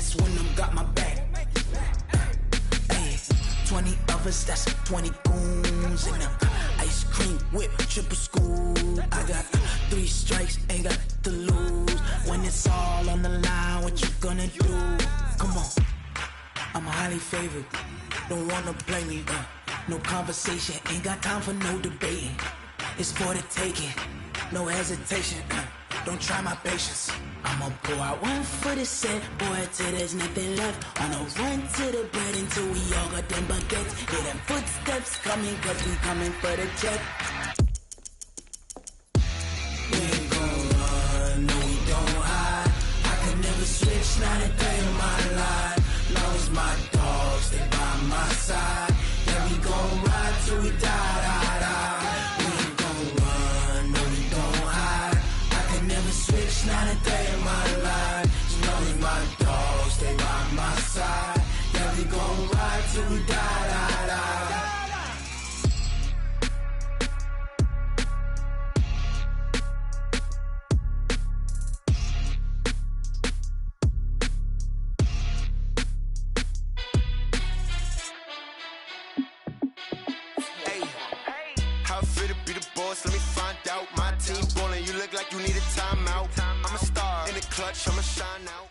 that's when I'm got my back. Hey, 20 of us, that's 20 goons in them. Ice cream whip, triple scoop. I got 3 strikes, ain't got to lose. When it's all on the line, what you gonna do? Come on, I'm highly favored. Don't wanna blame me, no conversation, ain't got time for no debating. It's for the taking, no hesitation, don't try my patience. I'ma pull out one for the set, boy, till there's nothing left. On a run to the bread until we all got them baguettes. Hear them footsteps coming, cause we coming for the check. We ain't gon' run, no we don't hide. I could never switch, not a day in my life. Long as my dogs, they by my side. Yeah, we gon' ride till we die. We ain't gon' run, no we don't hide. I could never switch, not a day in my life. As long as my dogs, they by my side. Yeah, we gon' ride till we die. Let me find out. My team ballin', you look like you need a timeout. I'm a star in the clutch, I'ma shine out.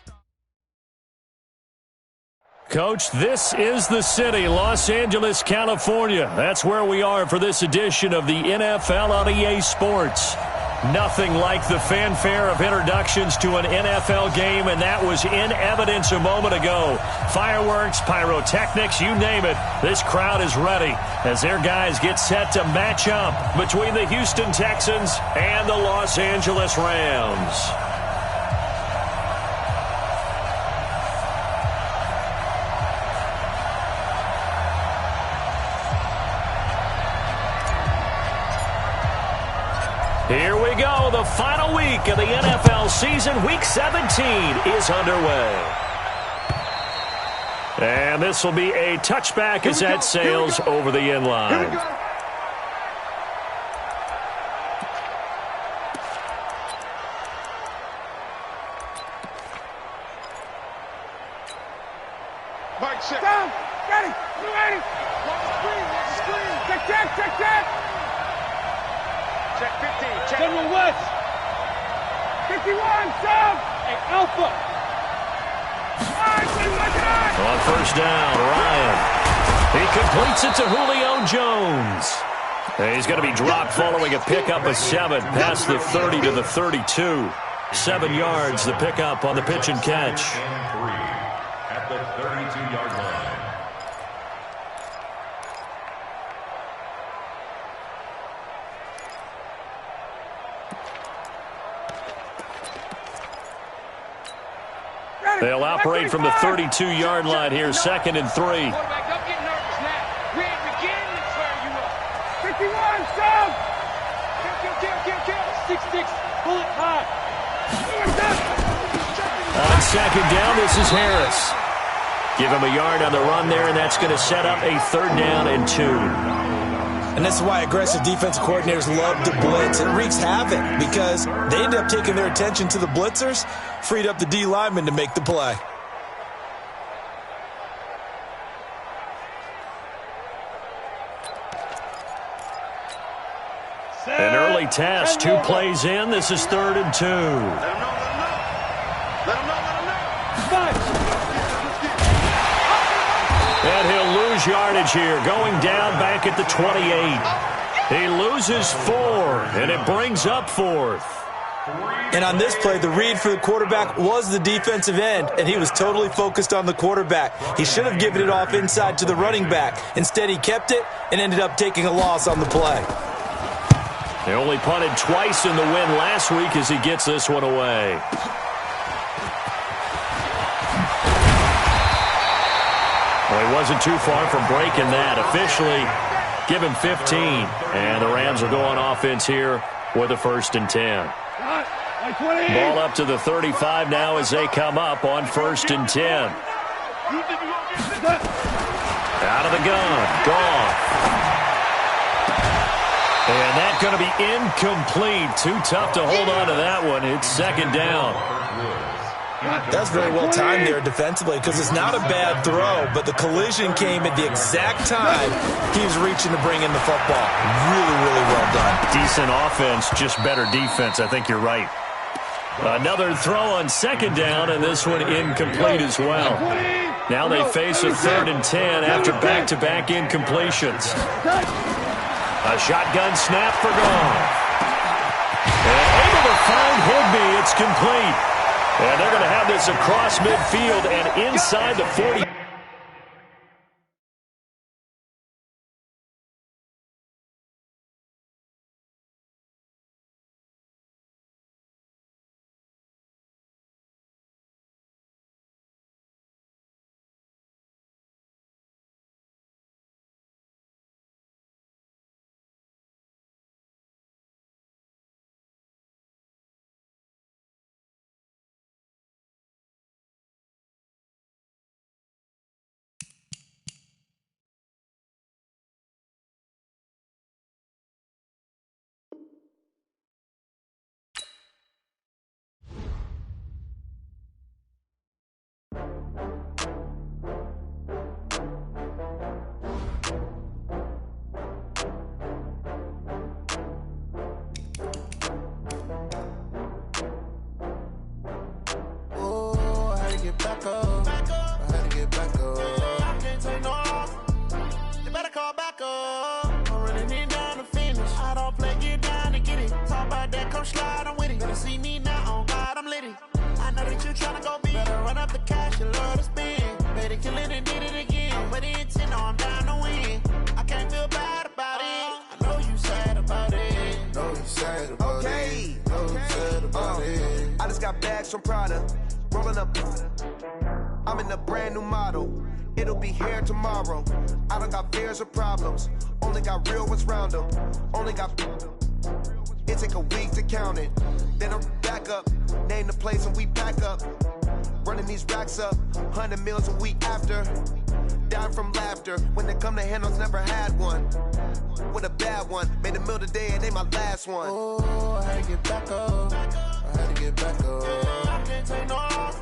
Coach, this is the city, Los Angeles, California. That's where we are for this edition of the NFL on EA Sports. Nothing like the fanfare of introductions to an NFL game, and that was in evidence a moment ago. Fireworks, pyrotechnics, you name it. This crowd is ready as their guys get set to match up between the Houston Texans and the Los Angeles Rams. Here we go. The final week of the NFL season. Week 17 is underway. And this will be a touchback as that sails over the end line. Mike, check. Down. Ready. You ready? Screen. Check. Check 15, check. General West. 51, sub. Hey, Alpha. On first down, Ryan. He completes it to Julio Jones. And he's going to be dropped following a pickup of 7 past the 30 to the 32. 7 yards, the pickup on the pitch and catch. At the 32-yard line. They'll operate from the 32-yard line here, 2nd and 3. Quarterback, don't get nervous now. We ain't beginning to tear you up. 51, sub. Kill. 6-6, bullet high. On 2nd down, this is Harris. Give him a yard on the run there, and that's going to set up a 3rd down and 2. And this is why aggressive defensive coordinators love to blitz. It wreaks havoc because they end up taking their attention to the blitzers, freed up the D lineman to make the play. An early test, 2 plays in. This is 3rd and 2. Let him know. And he'll lose yardage here, going down back at the 28. He loses 4, and it brings up 4th. And on this play, the read for the quarterback was the defensive end, and he was totally focused on the quarterback. He should have given it off inside to the running back. Instead, he kept it and ended up taking a loss on the play. They only punted twice in the win last week as he gets this one away. Well, he wasn't too far from breaking that. Officially, give him 15. And the Rams will go on offense here with a 1st and 10. Ball up to the 35 now as they come up on 1st and 10. Out of the gun. Gone. And that's going to be incomplete. Too tough to hold on to that one. It's 2nd down. That's very well timed there defensively because it's not a bad throw, but the collision came at the exact time he was reaching to bring in the football. Really, really well done. Decent offense, just better defense. I think you're right. Another throw on second down, and this one incomplete as well. Now they face a 3rd and 10 after back-to-back incompletions. A shotgun snap for Goff. And able to find Higbee. It's complete. And they're going to have this across midfield and inside the 40. Back up. I had to get back up. I can't take no off. You better call back up. I'm running it down to finish. I don't play, get down to get it. Talk about that, come slide, I'm with it. Better see me now, on God, I'm litty. I know that you tryna go big. Better run up the cash, you love to spend. Better kill it and did it again. But the intent, no, I'm down to win. I can't feel bad about it. I know you sad about it. Know you sad about it. Know you sad about it. I just got bags from Prada. Rolling up, I'm in a brand new model. It'll be here tomorrow. I don't got fears or problems. Only got real ones round them. Only got. It take a week to count it. Then I'm back up. Name the place and we pack up. Running these racks up. 100 meals a week after. Down from laughter. When they come to handles, never had one. With a bad one. Made a meal today and they my last one. Oh, I had to get back up. I had to get back up. I can't take no off.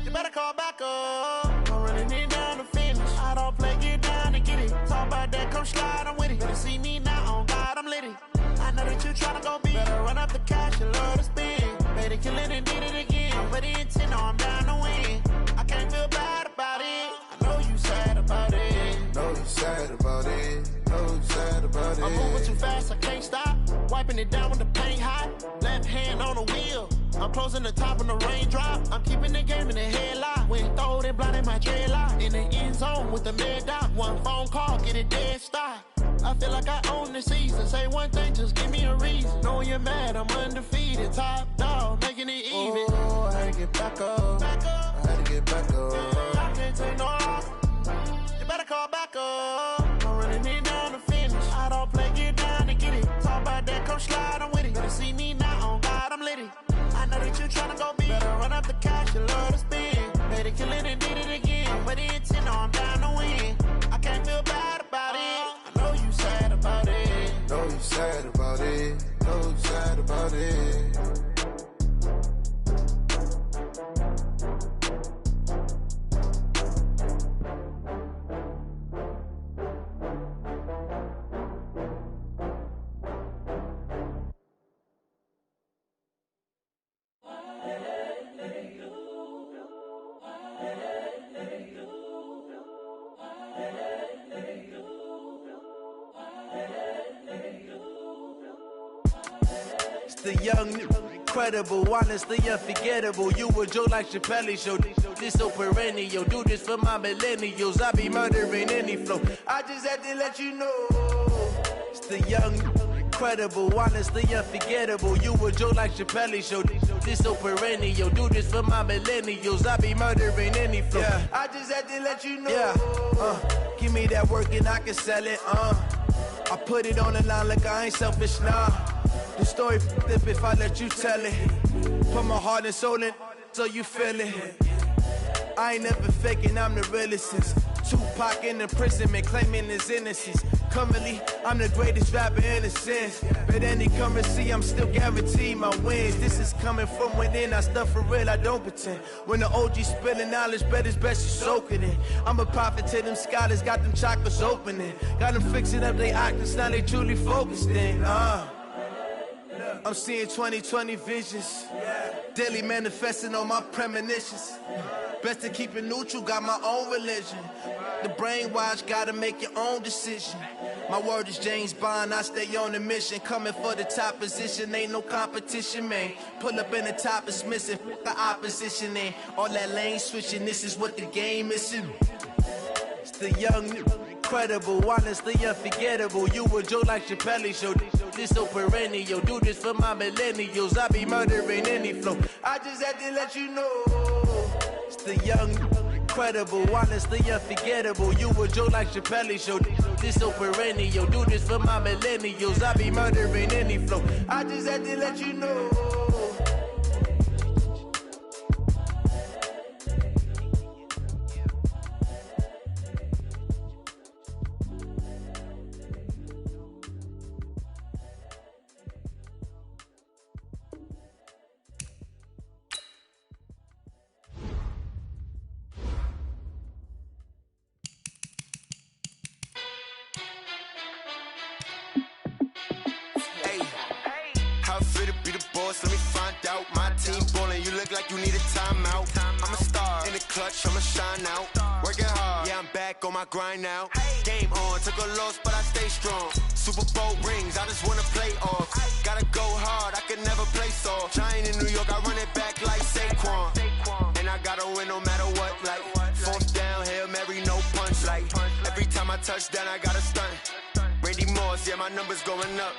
You better call back up. I'm running it down to finish. I don't play, get down to get it. Talk about that, come slide, I'm with it. Better see me now, on God, I'm litty. I know that you tryna go big. Better run up the cash, you love to spend. Better kill it and did it again. But the intent, no, I'm down to win. I can't feel bad about it. I know you sad about it. Know you sad about it. Know you sad about it. I'm moving too fast, I can't stop. Wiping it down with the paint hot. Left hand on the wheel. I'm closing the top when the raindrop. I'm keeping the game in the headlock. When throw it blind in my dreadlock. In the end zone with the mad dot. One phone call, get it dead stop. I feel like I own the season. Say one thing, just give me a reason. Knowing you're mad, I'm undefeated. Top dog, making it even. Oh, I had to get back up. I had to get back up. I can't take no off. You better call back up. I'm running it down to finish. I don't play, get down to get it. Talk about that, come slide, I'm with it. Better see me now, on God, I'm litty. I know that you tryna go big. Better run up the cash, you love to spend. Better kill it and did it again. But the intent, no, I'm down to win. I can't feel bad about it. I know you sad about it. Know you sad about it. Know you sad about it. The young, incredible, honestly unforgettable. You a joke like Chappelle Show. This so perennial. Do this for my millennials. I be murdering any flow. I just had to let you know. It's the young, incredible, honestly unforgettable. You a joke like Chappelle Show. This so perennial. Do this for my millennials. I be murdering any flow. Yeah. I just had to let you know. Yeah. Give me that work and I can sell it. I put it on the line like I ain't selfish, nah. The story flip if I let you tell it. Put my heart and soul in so you feel it. I ain't never faking, I'm the realest since Tupac in imprisonment, claiming his innocence. Currently, I'm the greatest rapper in a sense. But any currency, I'm still guaranteed my wins. This is coming from within, I stuff for real, I don't pretend. When the OG spilling knowledge, bet it's best you soak it in. I'm a prophet to them scholars, got them chakras opening. Got them fixing up they octaves, now they truly focused in. I'm seeing 2020 visions. Daily manifesting on my premonitions. Best to keep it neutral, got my own religion. The brainwash, gotta make your own decision. My word is James Bond, I stay on a mission. Coming for the top position, ain't no competition, man. Pull up in the top, it's missing, the opposition, ain't all that lane switching, this is what the game is. It's the young, incredible, honestly unforgettable. You a Joe like Chappelle show, this so perennial. Do this for my millennials, I be murdering any flow. I just had to let you know. It's the young, incredible, honestly unforgettable. You a Joe like Chappelle show, this so perennial. Do this for my millennials, I be murdering any flow. I just had to let you know. Let me find out. My team ballin', you look like you need a timeout. I'm a star in the clutch, I'ma shine out. Working hard, yeah, I'm back on my grind now. Game on, took a loss, but I stay strong. Super Bowl rings, I just wanna play off. Gotta go hard, I can never play soft. Giant in New York, I run it back like Saquon. And I gotta win no matter what, like fourth down, Hail Mary, no punch. Like every time I touch down, I gotta stunt. Randy Moss, yeah, my numbers going up.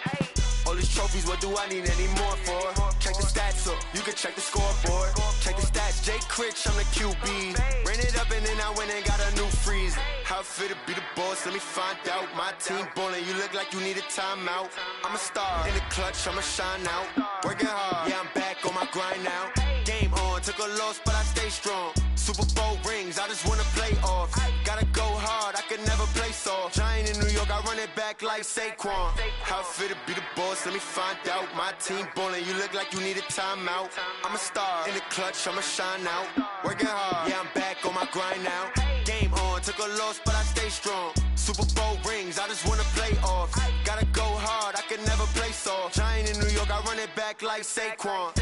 All these trophies, what do I need any more for? Check the stats up, you can check the scoreboard. Check the stats, Jay Critch, I'm the QB. Ran it up and then I went and got a new freeze. How it feel to be the boss, let me find out. My team ballin', you look like you need a timeout. I'm a star in the clutch, I'ma shine out. Working hard, yeah, I'm back on my grind now. Game on, took a loss, but I stay strong. Super Bowl rings, I just wanna play off. Gotta go hard, I can never play soft. Giant in New York, I run it back like Saquon. How it feel to be the boss, let me find out. My team ballin', you look like you need a timeout. I'm a star in the clutch, I'ma shine out. Working hard, yeah, I'm back on my grind now. Game on, took a loss, but I stay strong. Super Bowl rings, I just wanna play off. Gotta go hard, I can never play soft. Giant in New York, I run it back like Saquon.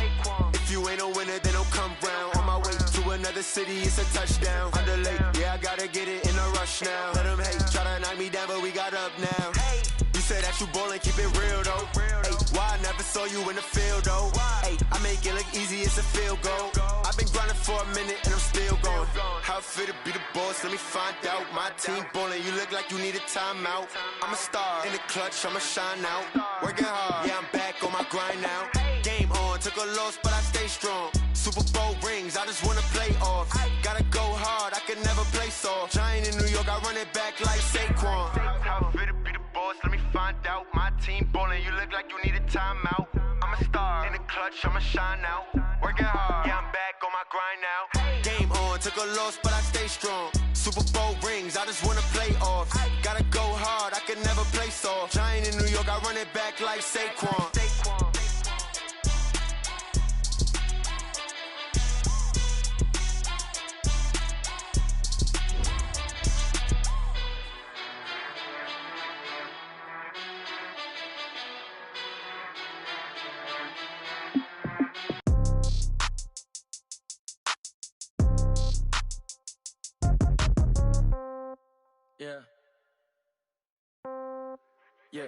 If you ain't a winner, then don't come round. On my way to another city, it's a touchdown. Underlay, yeah, I gotta get it in a rush now. Let them hate, try to knock me down, but we got up now. You said that you ballin', keep it real though. Hey, why I never saw you in the field though? Hey, I make it look easy, it's a field goal. I've been grinding for a minute and I'm still going. How it feel to be the boss, let me find out. My team ballin', you look like you need a timeout. I'm a star in the clutch, I'ma shine out. Working hard, yeah, I'm back on my grind now. Game on, took a loss, but I stay strong. Super Bowl rings, I just wanna play off. Gotta go hard, I can never play soft. Giant in New York, I run it back like Saquon. How it feel to be the boss, let me find out. My team ballin', you look like you need a timeout. I'm a star in the clutch, I'ma shine out. Working hard, yeah, I'm back on my grind now. Game on, took a loss, but I stay strong. Super Bowl rings, I just wanna play off. Gotta go hard, I can never play soft. Giant in New York, I run it back like Saquon. Yeah. Yeah.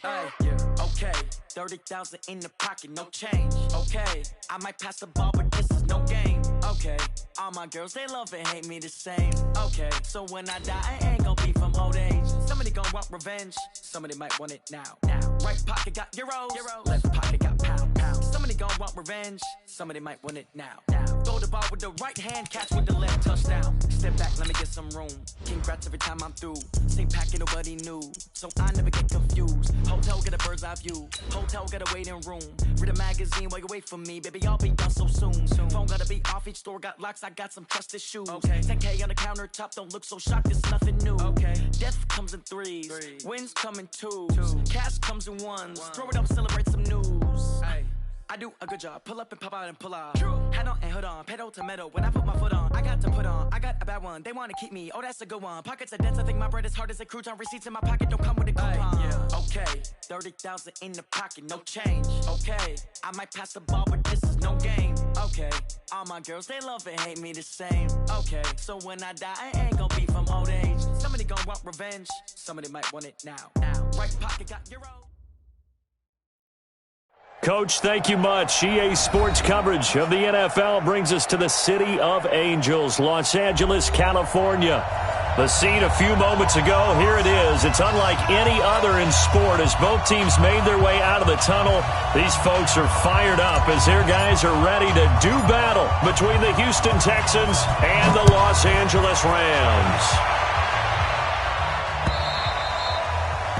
Hey, yeah. Okay. 30,000 in the pocket, no change. Okay. I might pass the ball, but this is no game. Okay. All my girls, they love and hate me the same. Okay. So when I die, I ain't gonna be from old age. Somebody gonna want revenge. Somebody might want it now. Right pocket got euros. Left pocket got pound. Somebody gon' want revenge, somebody might want it now. Throw the ball with the right hand, catch with the left, touchdown. Step back, let me get some room. Congrats every time I'm through. Stay packing, nobody knew, so I never get confused. Hotel get a bird's eye view. Hotel get a waiting room. Read a magazine while you wait for me, baby. I'll be done so soon. Phone gotta be off, each store got locks. I got some trusted shoes. 10K on the countertop, don't look so shocked. It's nothing new. Death comes in threes. Wins come in twos. Cash comes in ones. Throw it up, celebrate some news. I do a good job. Pull up and pop out and pull out. Head on and hood on. Pedal to metal. When I put my foot on, I got to put on. I got a bad one. They want to keep me. Oh, that's a good one. Pockets are dense. I think my bread is hard as a crouton. Receipts in my pocket don't come with a coupon. Okay. 30,000 in the pocket. No change. Okay. I might pass the ball, but this is no game. Okay. All my girls, they love and hate me the same. Okay. So when I die, I ain't gonna be from old age. Somebody gonna want revenge. Somebody might want it now. Right pocket got euro. Coach, thank you much. EA Sports coverage of the NFL brings us to the City of Angels, Los Angeles, California. The scene a few moments ago, here it is. It's unlike any other in sport as both teams made their way out of the tunnel. These folks are fired up as their guys are ready to do battle between the Houston Texans and the Los Angeles Rams.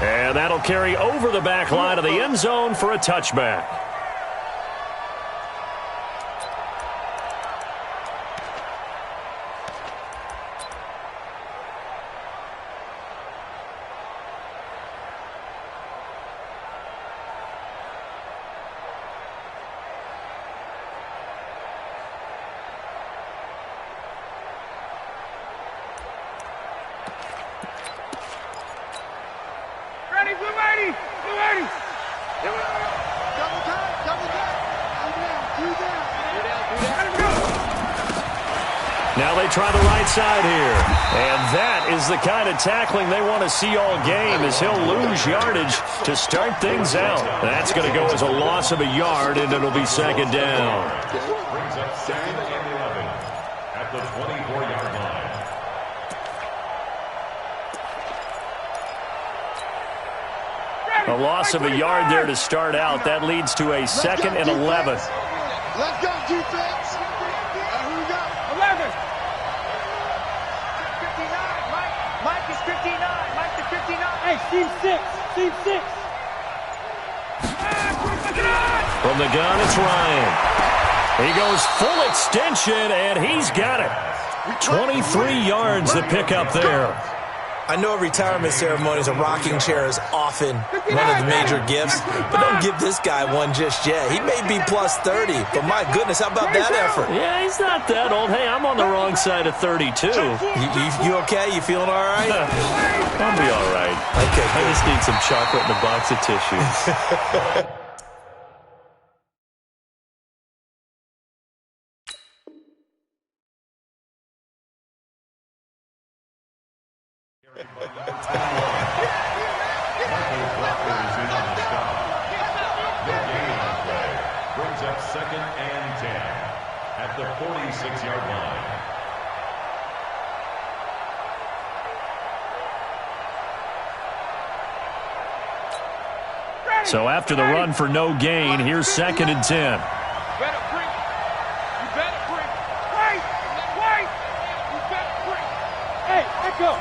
And that'll carry over the back line of the end zone for a touchback. Now they try the right side here. And that is the kind of tackling they want to see all game as he'll lose yardage to start things out. That's going to go as a loss of a yard, and it'll be second down. This brings up second and 11 at the 24-yard line. A loss of a yard there to start out. That leads to a second and 11. Let's go, defense. Who we got? 11. 59. Mike is 59. Mike the 59. Hey, team 6. Team 6. From the gun, it's Ryan. He goes full extension, and he's got it. 23 yards to pick up there. I know at retirement ceremonies, a rocking chair is often one of the major gifts, but don't give this guy one just yet. He may be plus 30, but my goodness, how about that effort? Yeah, he's not that old. Hey, I'm on the wrong side of 32. You okay? You feeling all right? I'll be all right. Okay, I just need some chocolate and a box of tissues. Brings up second and 10 at the 46-yard line. So after the run for no gain, here's second and 10. You better bring it. You better bring it. Wait. Wait. You better bring it. Hey, let go.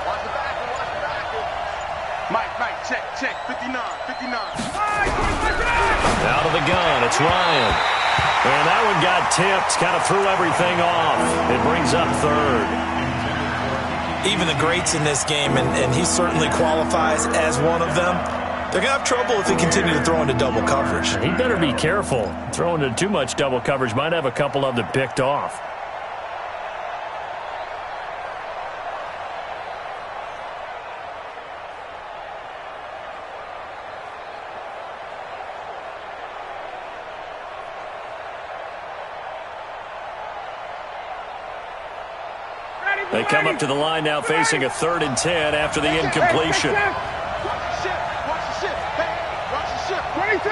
Watch the back. Watch the back. Mike, check. 59. Out of the gun, it's Ryan. And that one got tipped, kind of threw everything off. It brings up third. Even the greats in this game, and he certainly qualifies as one of them, they're going to have trouble if they continue to throw into double coverage. He better be careful. Throwing into too much double coverage might have a couple of them picked off. They come up to the line now facing a 3rd and 10 after the incompletion. Watch the ship. Hey, watch the ship. 22.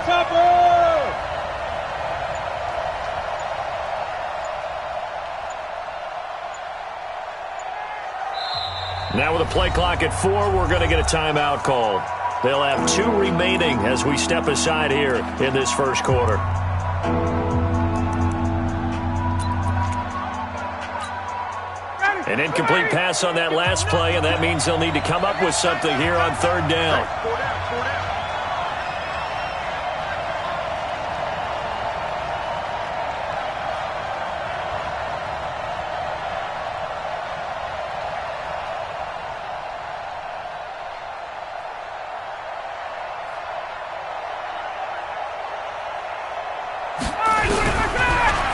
Topper. Now So with the play clock at 4, we're going to get a timeout call. They'll have 2 remaining as we step aside here in this first quarter. An incomplete pass on that last play, and that means they'll need to come up with something here on third down.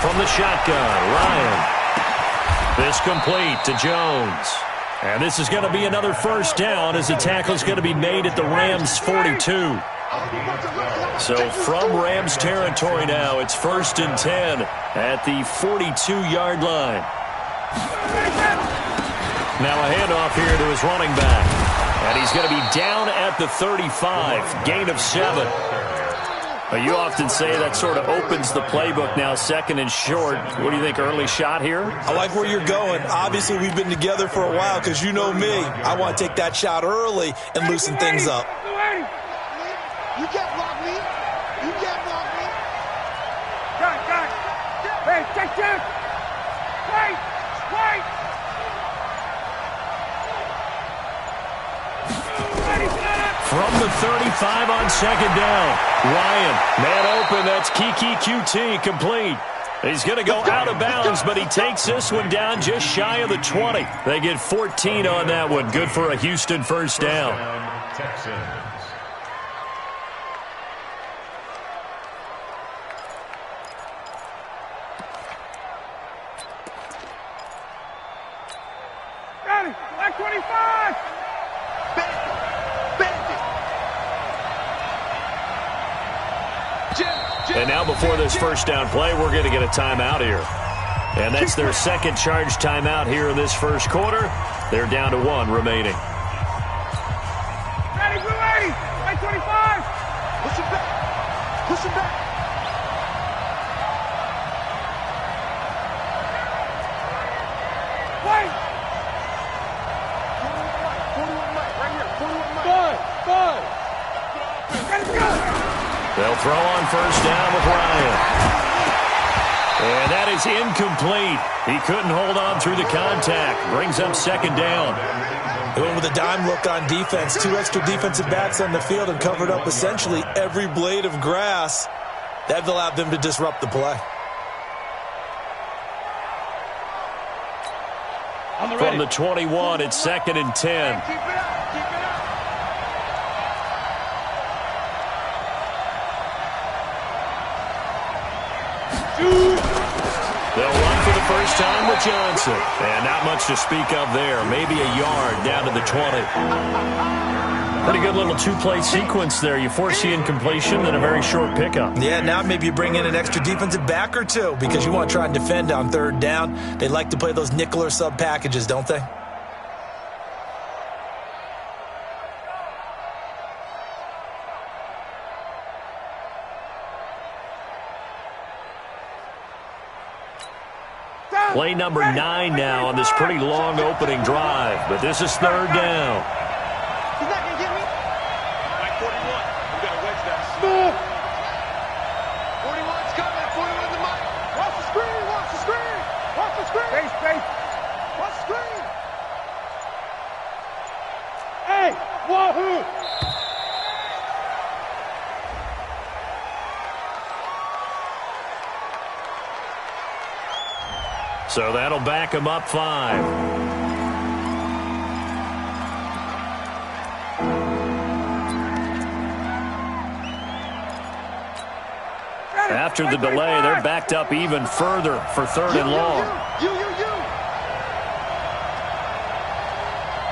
From the shotgun, Ryan. This complete to Jones. And this is going to be another first down as the tackle is going to be made at the Rams' 42. So from Rams territory now, it's 1st and 10 at the 42-yard line. Now a handoff here to his running back. And he's going to be down at the 35, gain of 7. You often say that sort of opens the playbook now, 2nd and short. What do you think, early shot here? I like where you're going. Obviously, we've been together for a while because you know me. I want to take that shot early and loosen things up. You can't block me. You can't block me. Got. Hey, check. Wait. From the 35 on 2nd down. Ryan, man open. That's Kiki QT complete. He's going to go out of bounds, but he takes this one down just shy of the 20. They get 14 on that one. Good for a Houston first down. Texans. Got it. Like 25. And now before this first down play, we're going to get a timeout here. And that's their second charge timeout here in this first quarter. They're down to 1 remaining. Ready, blue 80. Like 25. Push him back. Wait. 41 Mike, right here. 41 Mike. Five. Ready, go. They'll throw on first down with Ryan. And that is incomplete. He couldn't hold on through the contact. Brings up 2nd down. They went with a dime look on defense. 2 extra defensive backs on the field and covered up essentially every blade of grass. That allowed them to disrupt the play. From the 21, it's 2nd and 10. Keep it up. They'll run for the first time with Johnson. And not much to speak of there. Maybe a yard down to the 20. Pretty good little 2-play sequence there. You force the incompletion, then a very short pickup. Yeah, now maybe you bring in an extra defensive back or 2 because you want to try and defend on 3rd down. They like to play those nickel or sub packages, don't they? Play number 9 now on this pretty long opening drive. But this is 3rd down. He's not going to get me. Mike 41. We got to wedge that. 41's coming. 41 to Mike. Watch the screen. Watch the screen. Space. Watch the screen. Hey, wahoo. So that'll back him up 5. After the delay, they're backed up even further for 3rd and long. You.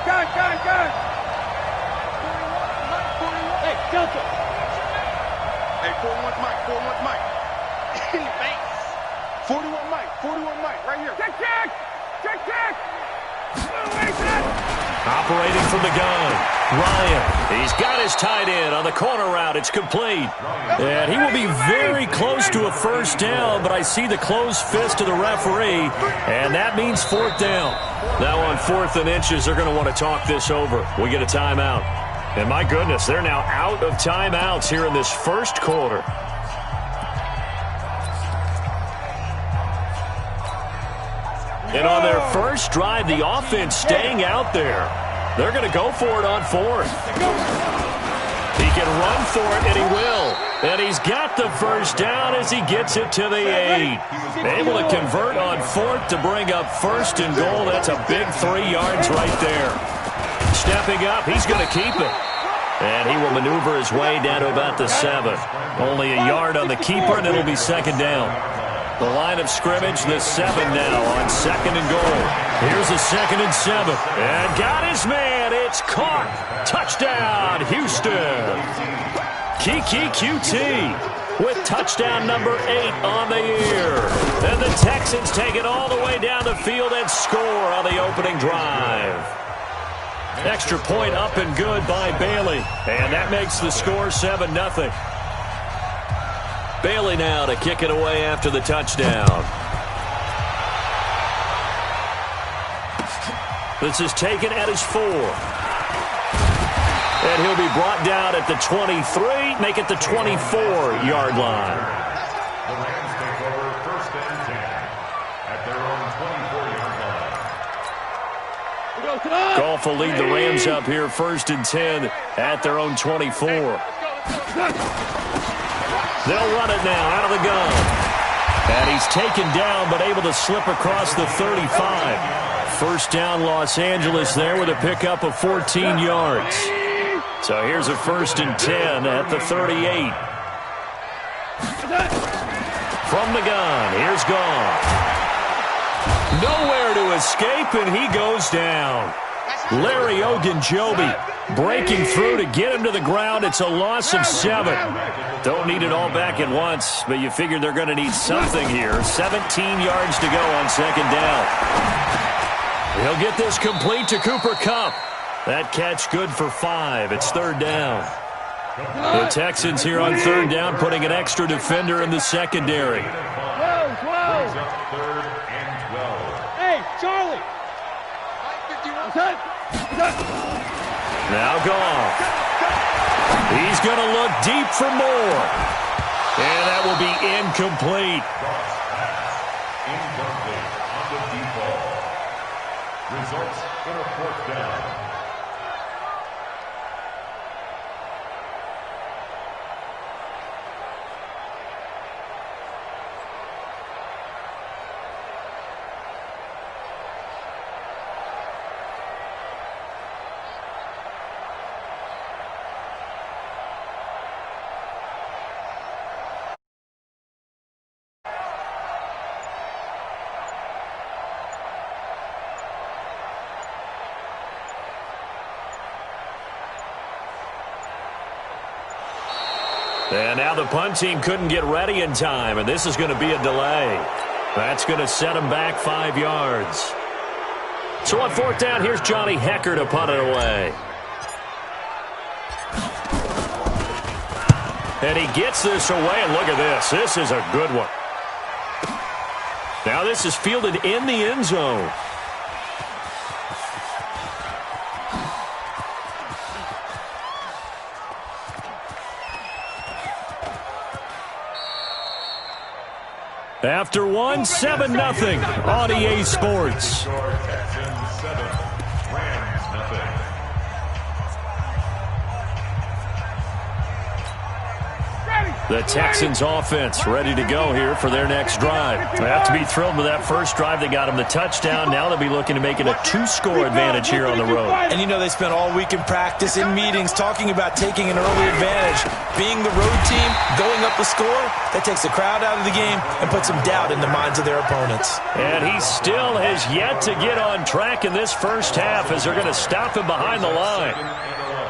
Got it. 41. Hey, Delta. Hey, 41's Mike. In the face. 41 Mike, right here. Check. Blue 87. Operating from the gun, Ryan. He's got his tight end on the corner route. It's complete. And he will be very close to a first down, but I see the closed fist of the referee, and that means fourth down. Now on 4th and inches, they're going to want to talk this over. We get a timeout. And my goodness, they're now out of timeouts here in this first quarter. And on their first drive, the offense staying out there. They're going to go for it on 4th. He can run for it, and he will. And he's got the first down as he gets it to the 8. Able to convert on 4th to bring up 1st and goal. That's a big 3 yards right there. Stepping up, he's going to keep it. And he will maneuver his way down to about the 7. Only a yard on the keeper, and it'll be second down. The line of scrimmage, the 7 now on 2nd and goal. Here's a 2nd and 7. And got his man. It's caught. Touchdown, Houston. Kiki QT with touchdown number 8 on the year. And the Texans take it all the way down the field and score on the opening drive. Extra point up and good by Bailey. And that makes the score 7-0. Bailey now to kick it away after the touchdown. This is taken at his 4. And he'll be brought down at the 23, make it the 24-yard line. The Rams take over 1st and 10 at their own 24-yard line. Goff will lead the Rams up here 1st and 10 at their own 24. They'll run it now out of the gun. And he's taken down but able to slip across the 35. First down Los Angeles there with a pickup of 14 yards. So here's a 1st and 10 at the 38. From the gun, here's Goff. Nowhere to escape, and he goes down. Larry Ogunjobi breaking through to get him to the ground. It's a loss of 7. Don't need it all back at once, but you figure they're going to need something here. 17 yards to go on 2nd down. He'll get this complete to Cooper Kupp. That catch good for 5. It's 3rd down. The Texans here on 3rd down putting an extra defender in the secondary. 12. Hey, Charlie. Now Goff. He's going to look deep for more. And that will be incomplete. Incomplete on the deep ball. Results in a 4th down. And now the punt team couldn't get ready in time, and this is going to be a delay. That's going to set them back 5 yards. So on 4th down, here's Johnny Hecker to punt it away. And he gets this away, and look at this. This is a good one. Now this is fielded in the end zone. After 1, 7-0 on EA Sports. Texans 7, Rams nothing. The Texans offense ready to go here for their next drive. They have to be thrilled with that first drive. They got them the touchdown. Now they'll be looking to make it a 2-score advantage here on the road. And you know they spent all week in practice, in meetings, talking about taking an early advantage. Being the road team, going up the score, that takes the crowd out of the game and puts some doubt in the minds of their opponents. And he still has yet to get on track in this first half as they're going to stop him behind the line.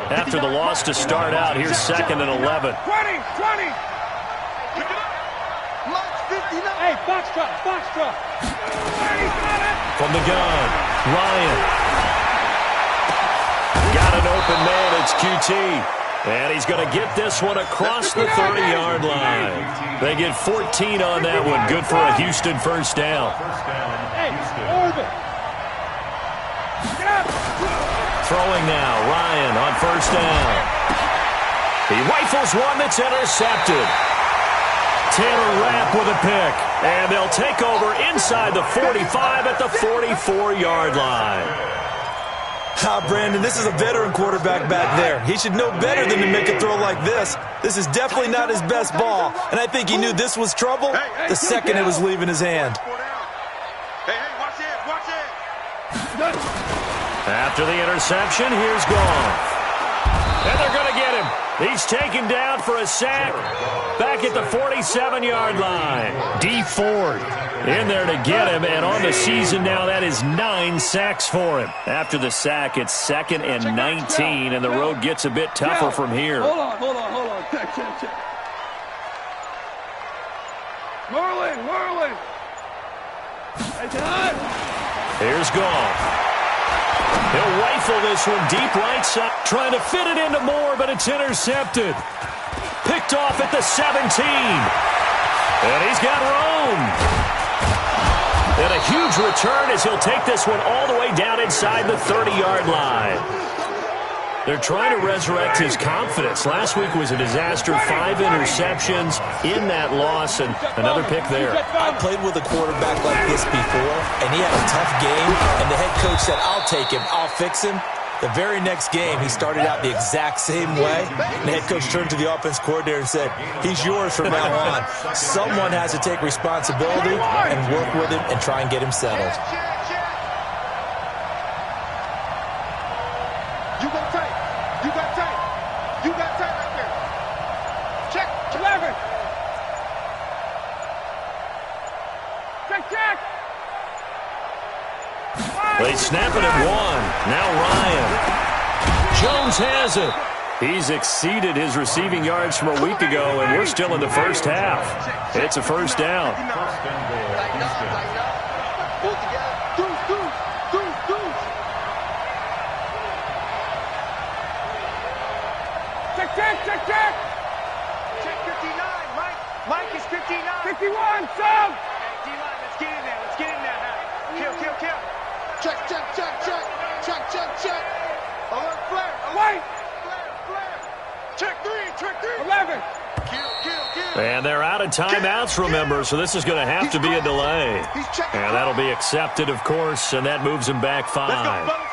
After the loss to start out, here's 2nd and 11. 20. Hey, box truck. From the gun, Ryan. got an open man. It's QT. And he's going to get this one across the 30-yard line. They get 14 on that one. Good for a Houston first down. Throwing now, Ryan on first down. He rifles one that's intercepted. Taylor Rapp with a pick. And they'll take over inside the 45 at the 44-yard line. Brandon, this is a veteran quarterback back there. He should know better than to make a throw like this. This is definitely not his best ball, and I think he knew this was trouble the second it was leaving his hand. After the interception, here's Goff. And they're going to get him. He's taken down for a sack back at the 47-yard line. D. Ford in there to get him, and on the season now, that is 9 sacks for him. After the sack, it's 2nd and 19, and the road gets a bit tougher from here. Hold on. Check. Merlin. Hey, Todd. Here's Goff. He'll rifle this one deep right side, trying to fit it into Moore, but it's intercepted. Picked off at the 17. And he's got room. And a huge return as he'll take this one all the way down inside the 30-yard line. They're trying to resurrect his confidence. Last week was a disaster. 5 interceptions in that loss, and another pick there. I played with a quarterback like this before, and he had a tough game, and the head coach said, I'll take him, I'll fix him. The very next game, he started out the exact same way, and the head coach turned to the offense coordinator and said, he's yours from now on. Someone has to take responsibility and work with him and try and get him settled. You got tight right there. Check. 11. Check. They snap it at 1. Now Ryan. Jones has it. He's exceeded his receiving yards from a week ago, and we're still in the first half. It's a first down. Check. Check 59. Mike is 59. 51, sub. Hey, D-line, let's get in there. Kill. Check. Alert, flare. Wait. Flare. Check 3. 11. Kill. And they're out of timeouts, remember, so this is going to have to be a delay. And that'll be accepted, of course, and that moves him back 5. Let's go, fellas.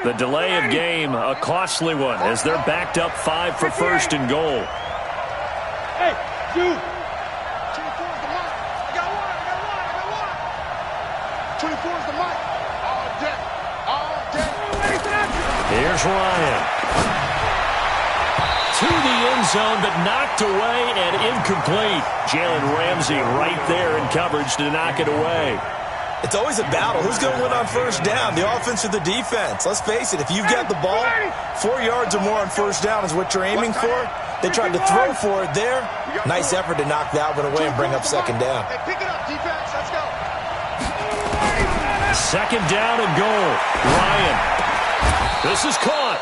The delay of game, a costly one, as they're backed up 5 for first and goal. Hey, shoot. 24 is the mic. I got one. 24 is the mic. All day. Here's Ryan. To the end zone, but knocked away and incomplete. Jalen Ramsey right there in coverage to knock it away. It's always a battle. Who's going to win on first down, the offense or the defense? Let's face it, if you've got the ball, 4 yards or more on first down is what you're aiming for. They tried to throw for it there. Nice effort to knock that one away and bring up second down. Hey, pick it up, defense. Let's go. Second down and goal. Ryan. This is caught.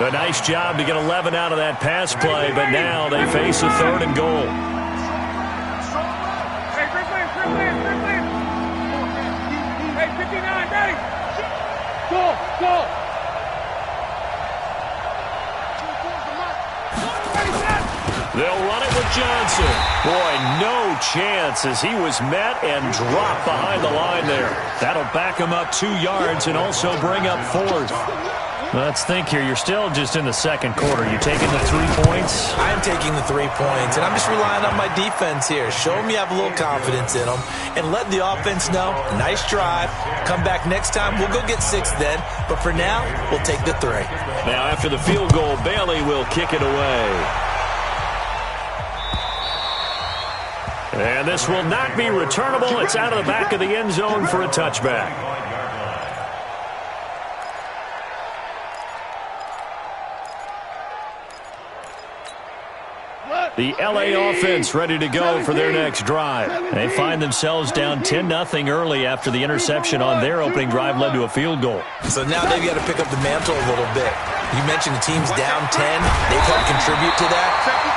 A nice job to get 11 out of that pass play, but now they face a 3rd and goal. Hey, 59, ready. Go. They'll run it with Johnson. Boy, no chance as he was met and dropped behind the line there. That'll back him up 2 yards and also bring up 4th. Let's think here. You're still just in the second quarter. You taking the 3 points? I'm taking the 3 points, and I'm just relying on my defense here. Show them you have a little confidence in them, and let the offense know, nice drive. Come back next time. We'll go get 6 then, but for now, we'll take the 3. Now, after the field goal, Bailey will kick it away. And this will not be returnable. It's out of the back of the end zone for a touchback. The LA offense ready to go for their next drive. They find themselves down 10-0 early after the interception on their opening drive led to a field goal. So now they've got to pick up the mantle a little bit. You mentioned the team's down 10. They've helped contribute to that.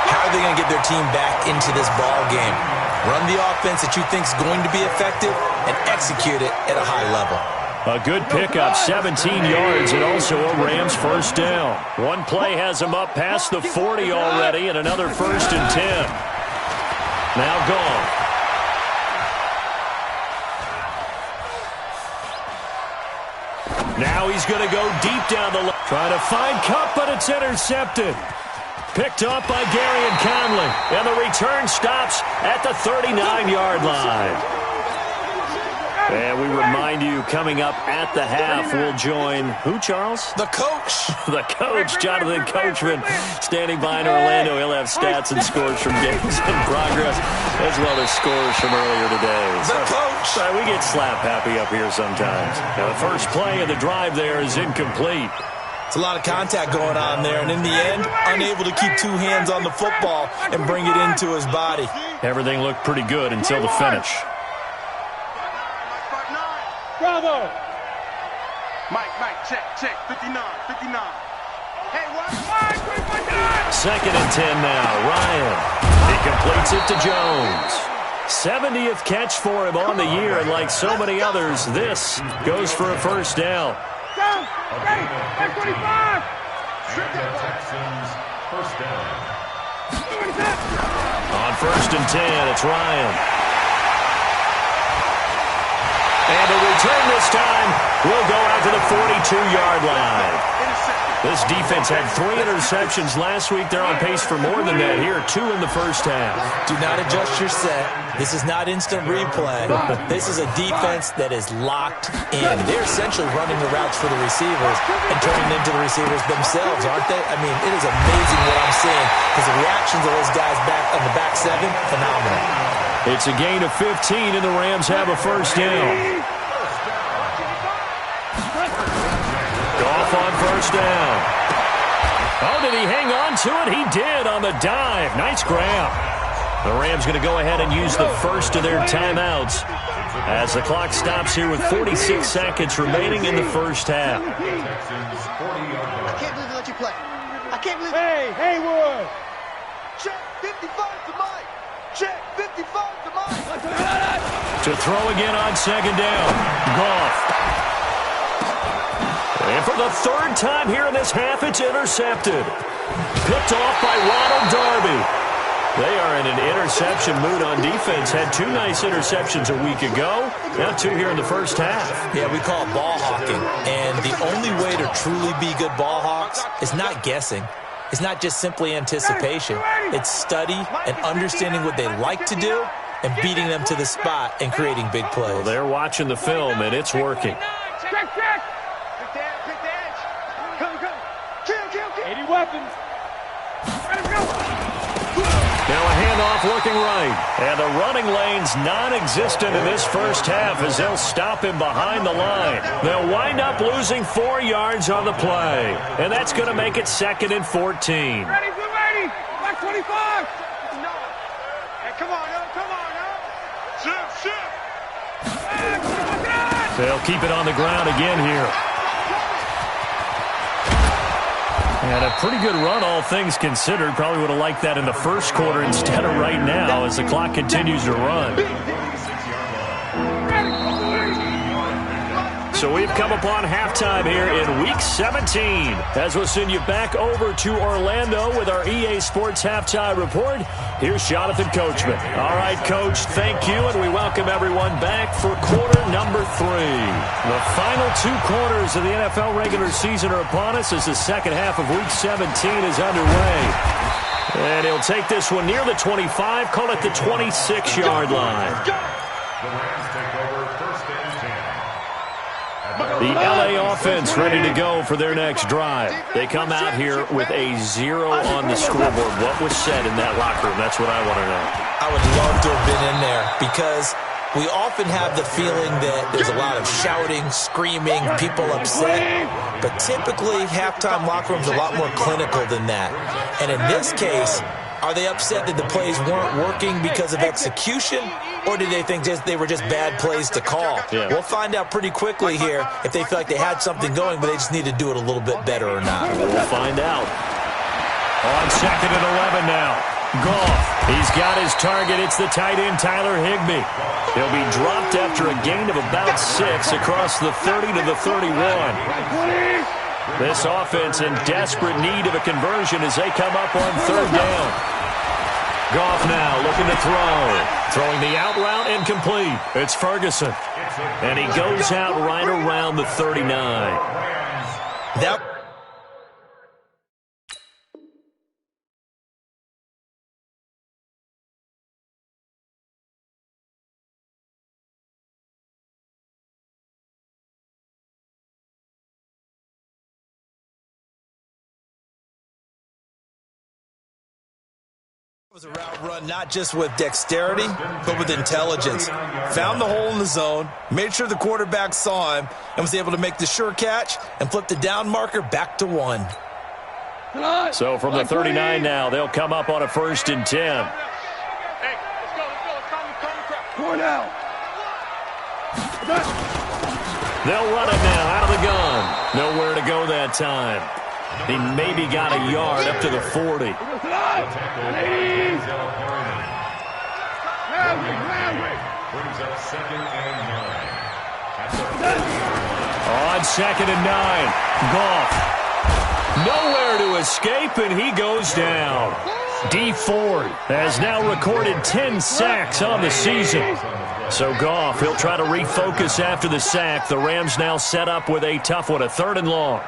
How are they going to get their team back into this ball game? Run the offense that you think is going to be effective and execute it at a high level. A good pickup, 17 yards, and also a Rams first down. One play has them up past the 40 already, and another 1st and 10. Now gone. Now he's going to go deep down the left. Trying to find Cup, but it's intercepted. Picked up by Gary and Conley, and the return stops at the 39-yard line. And we remind you, coming up at the half, we'll join who, Charles? The coach. The coach, Jonathan Coachman, standing by in Orlando. He'll have stats and scores from games in progress, as well as scores from earlier today. The coach. We get slap happy up here sometimes. Now, the first play of the drive there is incomplete. It's a lot of contact going on there, and in the end, unable to keep two hands on the football and bring it into his body. Everything looked pretty good until the finish. Bravo! Mike, check, 59. Hey, what? 2nd and 10 now. Ryan. He completes it to Jones. 70th catch for him on the year, and like so many others, this goes for a first down. Down! Ready! 25! Texans first down. On 1st and 10, it's Ryan. And the return this time will go out to the 42-yard line. This defense had 3 interceptions last week. They're on pace for more than that here. 2 in the first half. Do not adjust your set. This is not instant replay. This is a defense that is locked in. They're essentially running the routes for the receivers and turning into the receivers themselves, aren't they? I mean, it is amazing what I'm seeing because the reactions of those guys back on the back 7, phenomenal. It's a gain of 15, and the Rams have a first down. Goff on first down. Oh, did he hang on to it? He did on the dive. Nice grab. The Rams going to go ahead and use the first of their timeouts as the clock stops here with 46 seconds remaining in the first half. I can't believe they let you play. I can't believe. Hey, Haywood! Check 55 to Mike. Check 55 to Mike. To throw again on 2nd down. Goff. And for the 3rd time here in this half, it's intercepted. Picked off by Ronald Darby. They are in an interception mood on defense. Had 2 nice interceptions a week ago. Now 2 here in the first half. Yeah, we call it ball hawking. And the only way to truly be good ball hawks is not guessing. It's not just simply anticipation. It's study and understanding what they like to do and beating them to the spot and creating big plays. Well, they're watching the film, and it's working. Check! Pick the edge. Come. Kill. 80 weapons. Ready to go. Now a handoff looking right. And the running lane's non-existent in this first half as they'll stop him behind the line. They'll wind up losing 4 yards on the play. And that's going to make it 2nd and 14. Ready, blue 80. Black 25. No. Hey, come on, now. Shift. They'll keep it on the ground again here. And a pretty good run, all things considered. Probably would have liked that in the first quarter instead of right now as the clock continues to run. So we've come upon halftime here in Week 17 as we'll send you back over to Orlando with our EA Sports Halftime Report. Here's Jonathan Coachman. All right, Coach, thank you, and we welcome everyone back for quarter number 3. The final 2 quarters of the NFL regular season are upon us as the second half of Week 17 is underway. And he'll take this one near the 25, call it the 26-yard line. The LA offense ready to go for their next drive. They come out here with a 0 on the scoreboard. What was said in that locker room? That's what I want to know. I would love to have been in there because we often have the feeling that there's a lot of shouting, screaming, people upset. But typically, halftime locker rooms are a lot more clinical than that. And in this case, Are they upset that the plays weren't working because of execution, or do they think they were just bad plays to call? Yeah. We'll find out pretty quickly here if they feel like they had something going, but they just need to do it a little bit better or not. We'll find out. On 2nd and 11 now. Goff. He's got his target. It's the tight end, Tyler Higbee. He'll be dropped after a gain of about 6 across the 30 to the 31. This offense in desperate need of a conversion as they come up on 3rd down. Goff now looking to throw. Throwing the out route incomplete. It's Ferguson. And he goes out right around the 39. That was a route run not just with dexterity, but with intelligence. Found the hole in the zone, made sure the quarterback saw him, and was able to make the sure catch and flip the down marker back to 1. So from the 39 now, they'll come up on a 1st and 10. Hey, let's go. Come now. They'll run it now out of the gun. Nowhere to go that time. He maybe got a yard up to the 40. Brings up 2nd and 9. On 2nd and 9, Goff. Nowhere to escape, and he goes down. D. Ford has now recorded 10 sacks on the season. So Goff, he'll try to refocus after the sack. The Rams now set up with a tough one, a 3rd and long.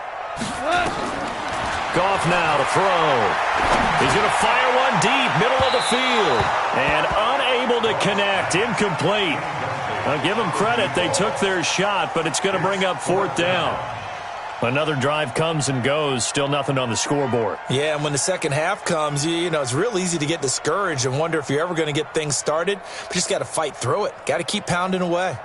Goff now to throw. He's going to fire one deep, middle of the field. And unable to connect, incomplete. I'll give them credit. They took their shot, but it's going to bring up 4th down. Another drive comes and goes. Still nothing on the scoreboard. Yeah, and when the second half comes, you know, it's real easy to get discouraged and wonder if you're ever going to get things started. But you just got to fight through it. Got to keep pounding away.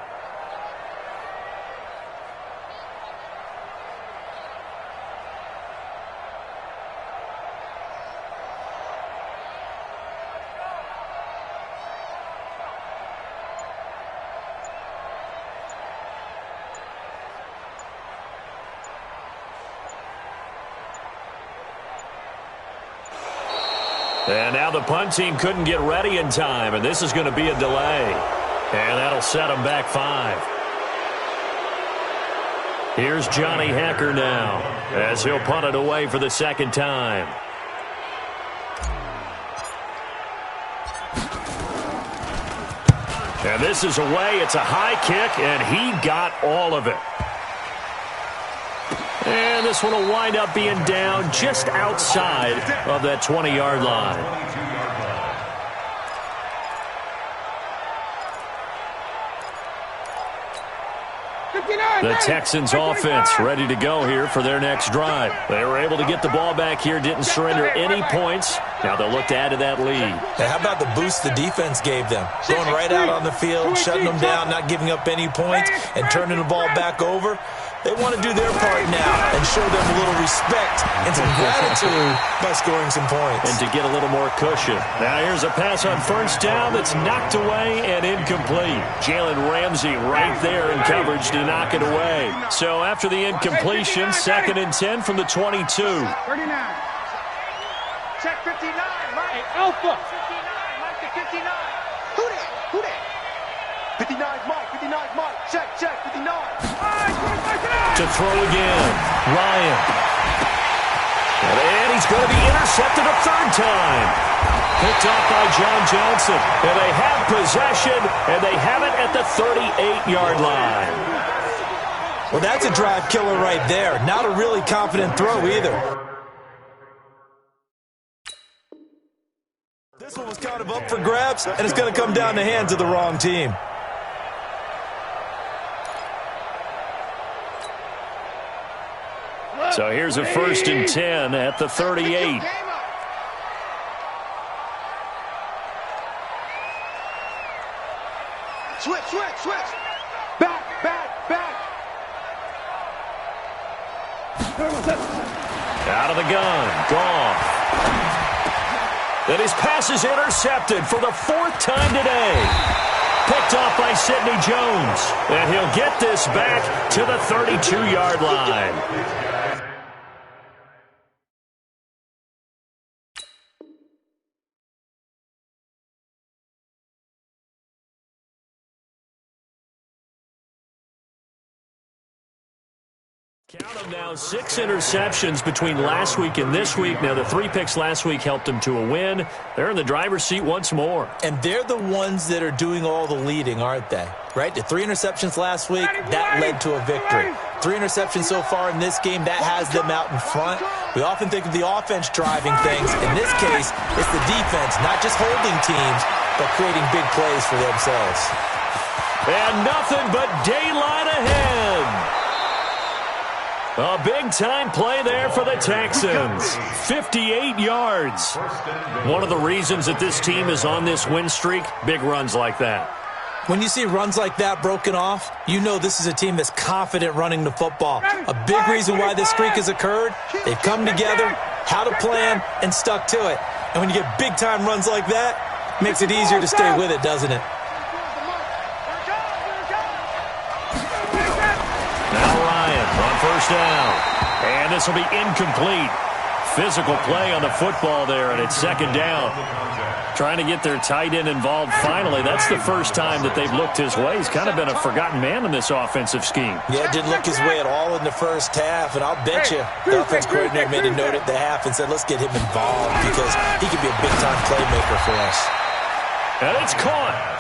And now the punt team couldn't get ready in time, and this is going to be a delay. And that'll set them back 5. Here's Johnny Hecker now as he'll punt it away for the 2nd time. And this is away. It's a high kick, and he got all of it. And this one will wind up being down just outside of that 20-yard line. The Texans offense ready to go here for their next drive. They were able to get the ball back here, didn't surrender any points. Now they'll look to add to that lead. Hey, how about the boost the defense gave them? Going right out on the field, shutting them down, not giving up any points, and turning the ball back over. They want to do their part now and show them a little respect and some gratitude by scoring some points. And to get a little more cushion. Now here's a pass on 1st down that's knocked away and incomplete. Jalen Ramsey right there in coverage to knock it away. So after the incompletion, 2nd and 10 from the 22. 39. Check 59, Mike. Hey, Alpha. 59, Mike to 59. Who that? Who that? 59's Mike. 59's Mike. Check, 59. To throw again, Ryan. And he's going to be intercepted a 3rd time. Picked off by John Johnson. And they have possession, and they have it at the 38-yard line. Well, that's a drive killer right there. Not a really confident throw either. This one was kind of up for grabs, and it's going to come down the hands of the wrong team. So here's a 1st and 10 at the 38. Switch. Back. Out of the gun, Goff. And his pass is intercepted for the 4th time today. Picked off by Sidney Jones. And he'll get this back to the 32-yard line. Count them now, 6 interceptions between last week and this week. Now, the 3 picks last week helped him to a win. They're in the driver's seat once more. And they're the ones that are doing all the leading, aren't they? Right? The 3 interceptions last week, that led to a victory. 3 interceptions so far in this game, that has them out in front. We often think of the offense driving things. In this case, it's the defense, not just holding teams, but creating big plays for themselves. And nothing but daylight ahead. A big-time play there for the Texans. 58 yards. One of the reasons that this team is on this win streak, big runs like that. When you see runs like that broken off, you know this is a team that's confident running the football. A big reason why this streak has occurred, they've come together, had a plan, and stuck to it. And when you get big-time runs like that, it makes it easier to stay with it, doesn't it? First down. And this will be incomplete. Physical play on the football there, and it's 2nd down. Trying to get their tight end involved finally. That's the first time that they've looked his way. He's kind of been a forgotten man in this offensive scheme. Yeah, didn't look his way at all in the first half, and I'll bet you the offense coordinator made a note at the half and said, let's get him involved because he could be a big-time playmaker for us. And it's caught.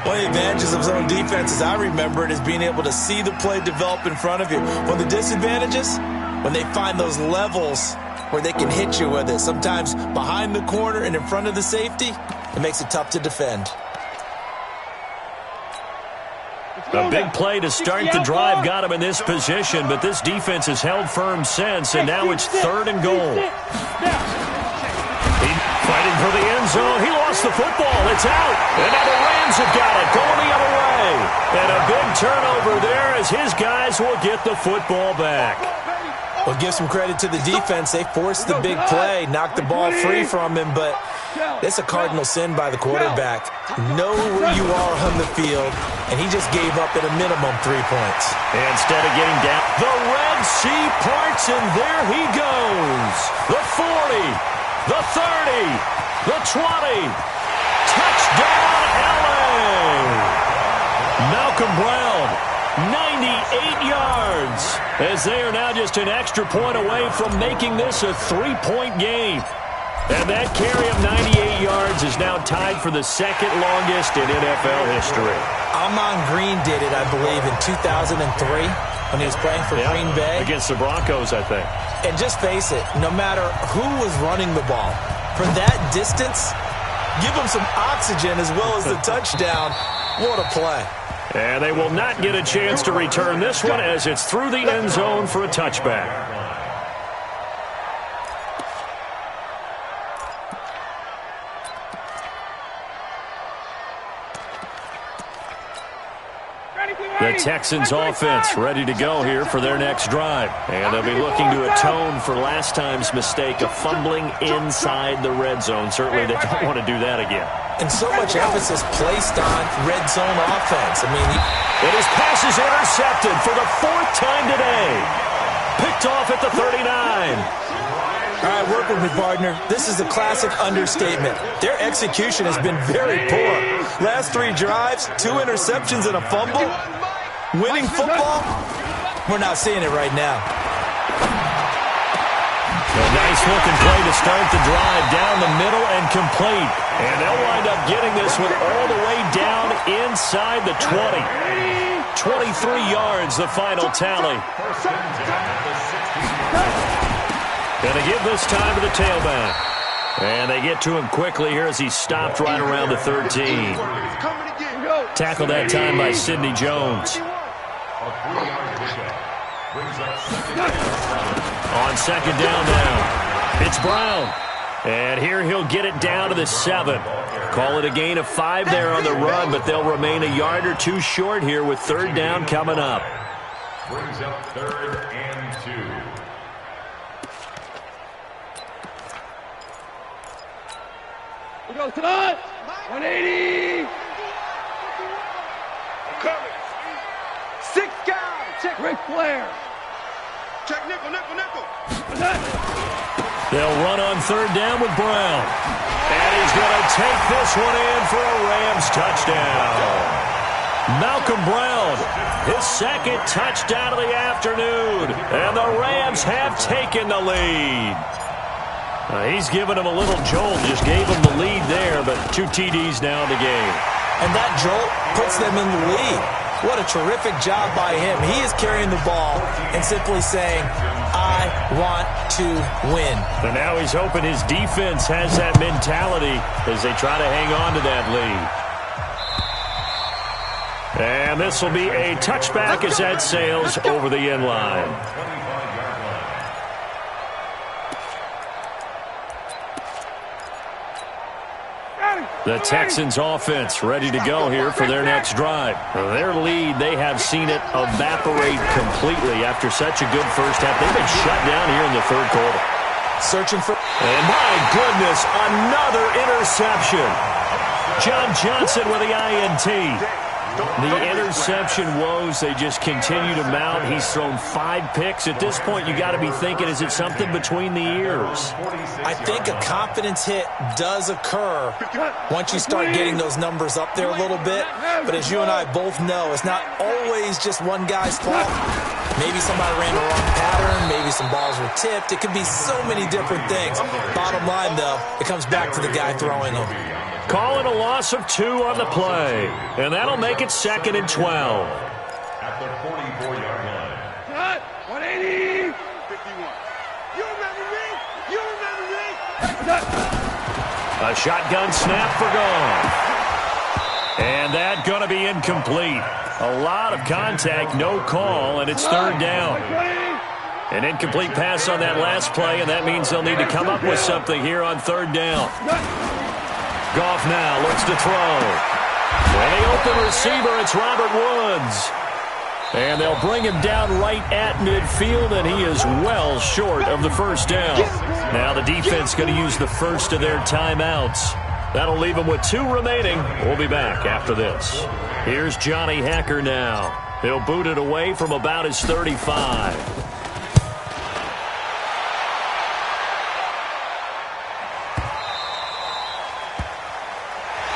One of the advantages of zone defense, as I remember it, is being able to see the play develop in front of you. One of the disadvantages, when they find those levels where they can hit you with it, sometimes behind the corner and in front of the safety, it makes it tough to defend. A big play to start the drive got him in this position, but this defense has held firm since, and now it's 3rd and goal. Fighting for the end zone. He lost the football. It's out. And now the Rams have got it. Going the other way. And a big turnover there as his guys will get the football back. Well, give some credit to the defense. They forced the big play, knocked the ball free from him, but it's a cardinal sin by the quarterback. Know where you are on the field, and he just gave up at a minimum 3 points. Instead of getting down, the Red Sea parts, and there he goes. The 40. The 30, the 20, touchdown LA! Malcolm Brown, 98 yards, as they are now just an extra point away from making this a 3-point game. And that carry of 98 yards is now tied for the 2nd longest in NFL history. Amon Green did it, I believe, in 2003 when he was playing for Green Bay. Against the Broncos, I think. And just face it, no matter who was running the ball, for that distance, give them some oxygen as well as the touchdown. What a play. And they will not get a chance to return this one as it's through the end zone for a touchback. The Texans offense ready to go here for their next drive. And they'll be looking to atone for last time's mistake of fumbling inside the red zone. Certainly they don't want to do that again. And so much emphasis placed on red zone offense. I mean, and his pass is intercepted for the 4th time today. Picked off at the 39. All right, work with me, partner. This is a classic understatement. Their execution has been very poor. Last 3 drives, 2 interceptions and a fumble. Winning football, we're not seeing it right now. A nice-looking play to start the drive down the middle and complete. And they'll wind up getting this one all the way down inside the 20. 23 yards, the final tally. Going to give this time to the tailback. And they get to him quickly here as he stopped right around the 13. Tackled that time by Sidney Jones. On 2nd down now, it's Brown. And here he'll get it down to the 7. Call it a gain of 5 there on the run, but they'll remain a yard or 2 short here with 3rd down coming up. Brings up 3rd and 2. Go, son! 180! Coming. 6 count. Check Ric Flair. Check nickel. They'll run on third down with Brown. And he's going to take this one in for a Rams touchdown. Malcolm Brown, his second touchdown of the afternoon. And the Rams have taken the lead. He's given him a little jolt, just gave him the lead there, but 2 TDs now in the game. And that jolt puts them in the lead. What a terrific job by him. He is carrying the ball and simply saying, I want to win. And now he's hoping his defense has that mentality as they try to hang on to that lead. And this will be a touchback as that sails over the end line. The Texans offense ready to go here for their next drive. Their lead, they have seen it evaporate completely after such a good first half. They've been shut down here in the third quarter. Searching for... And my goodness, another interception. John Johnson with the INT. The interception woes, they just continue to mount. He's thrown 5 picks. At this point, you got to be thinking, is it something between the ears? I think a confidence hit does occur once you start getting those numbers up there a little bit. But as you and I both know, it's not always just one guy's fault. Maybe somebody ran the wrong pattern. Maybe some balls were tipped. It could be so many different things. Bottom line, though, it comes back to the guy throwing them. Calling a loss of 2 on the play. And that'll make it 2nd and 12. At the 44-yard line. Cut! 180! 51. You remember me? You remember me? A shotgun snap for Goff. And that going to be incomplete. A lot of contact, no call, and it's 3rd down. An incomplete pass on that last play, and that means they'll need to come up with something here on 3rd down. Goff now looks to throw. And the open receiver, it's Robert Woods. And they'll bring him down right at midfield, and he is well short of the first down. Now the defense going to use the first of their timeouts. That'll leave them with 2 remaining. We'll be back after this. Here's Johnny Hekker now. He'll boot it away from about his 35.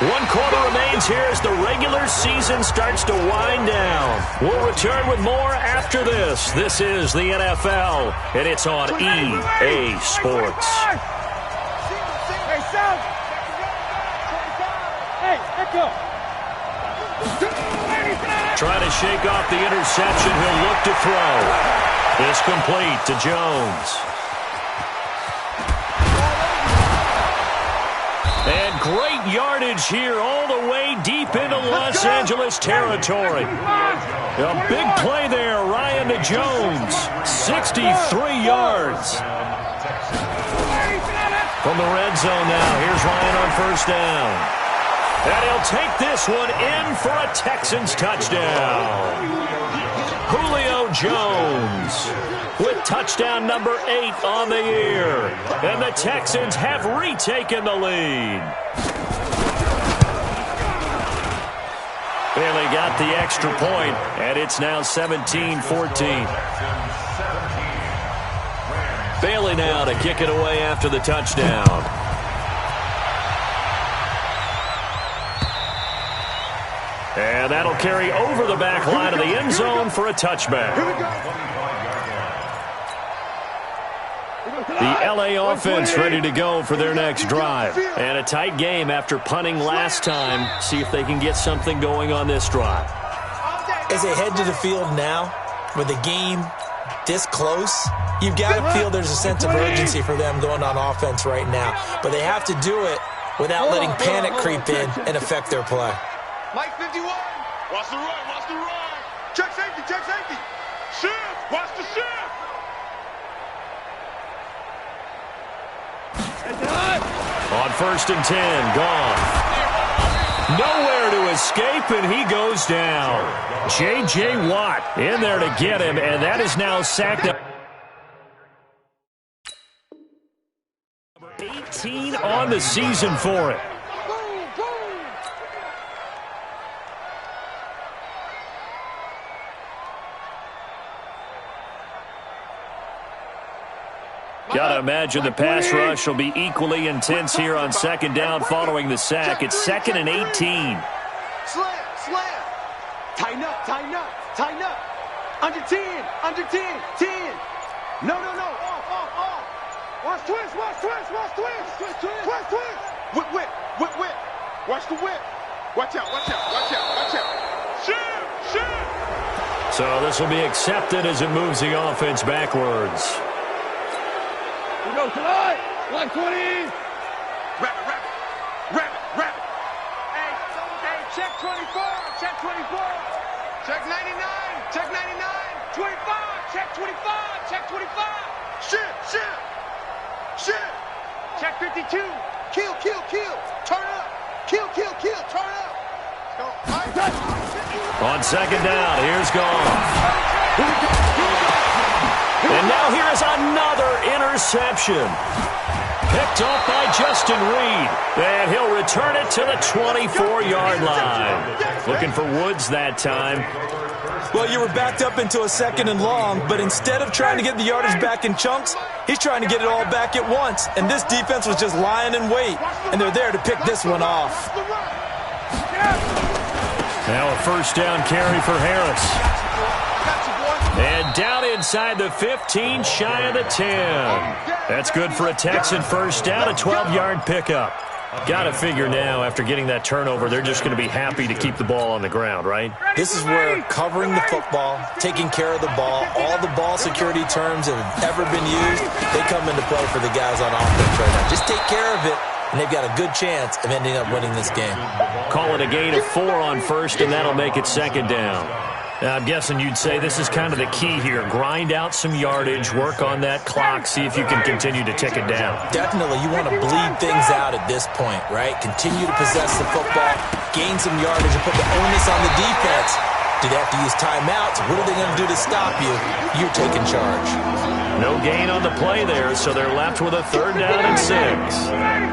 1 quarter remains here as the regular season starts to wind down. We'll return with more after this. This is the NFL, and it's on EA Sports. Hey, Sam! Hey, Echo! Trying to shake off the interception. He'll look to throw. It's complete to Jones. And great yardage here all the way deep into Los Angeles territory. A big play there, Ryan to Jones. 63 yards. From the red zone now, here's Ryan on 1st down. And he'll take this one in for a Texans touchdown. Julio Jones with touchdown number 8 on the year. And the Texans have retaken the lead. Bailey got the extra point, and it's now 17-14. Bailey now to kick it away after the touchdown. And that'll carry over the back line of the end zone for a touchback. The LA offense ready to go for their next drive. And a tight game after punting last time. See if they can get something going on this drive. As they head to the field now, with the game this close, you've got to feel there's a sense of urgency for them going on offense right now. But they have to do it without letting panic creep in and affect their play. Mike 51. Watch the run, watch the run. Check safety, check safety. Shift, watch the shift. On 1st and 10, Goff. Nowhere to escape, and he goes down. J.J. Watt in there to get him, and that is now sacked up. 18 on the season for it. Got to imagine the pass rush will be equally intense here on second down following the sack. It's 2nd and 18. Slam. Tighten up. Under 10. 10. No. Off. Watch twist. Whip. Watch the whip. Watch out. Shoot. So this will be accepted as it moves the offense backwards. We go tonight. 120. Wrap it. Hey, check 24. Check 99. 25. Check 25. Shit. Check 52. Kill. Turn up. Kill. Turn up. Let's go. On second down, here's Goff. And now here is another interception. Picked off by Justin Reed. And he'll return it to the 24-yard line. Looking for Woods that time. Well, you were backed up into a 2nd and long, but instead of trying to get the yardage back in chunks, he's trying to get it all back at once. And this defense was just lying in wait, and they're there to pick this one off. Now a first down carry for Harris. And down inside the 15, shy of the 10. That's good for a Texan first down, a 12-yard pickup. Got to figure now, after getting that turnover, they're just going to be happy to keep the ball on the ground, right? This is where covering the football, taking care of the ball, all the ball security terms that have ever been used, they come into play for the guys on offense right now. Just take care of it, and they've got a good chance of ending up winning this game. Call it a gain of 4 on first, and that'll make it second down. Now, I'm guessing you'd say this is kind of the key here. Grind out some yardage, work on that clock, see if you can continue to tick it down. Definitely. You want to bleed things out at this point, right? Continue to possess the football, gain some yardage, and put the onus on the defense. Do they have to use timeouts? What are they going to do to stop you? You're taking charge. No gain on the play there, so they're left with a 3rd down and 6.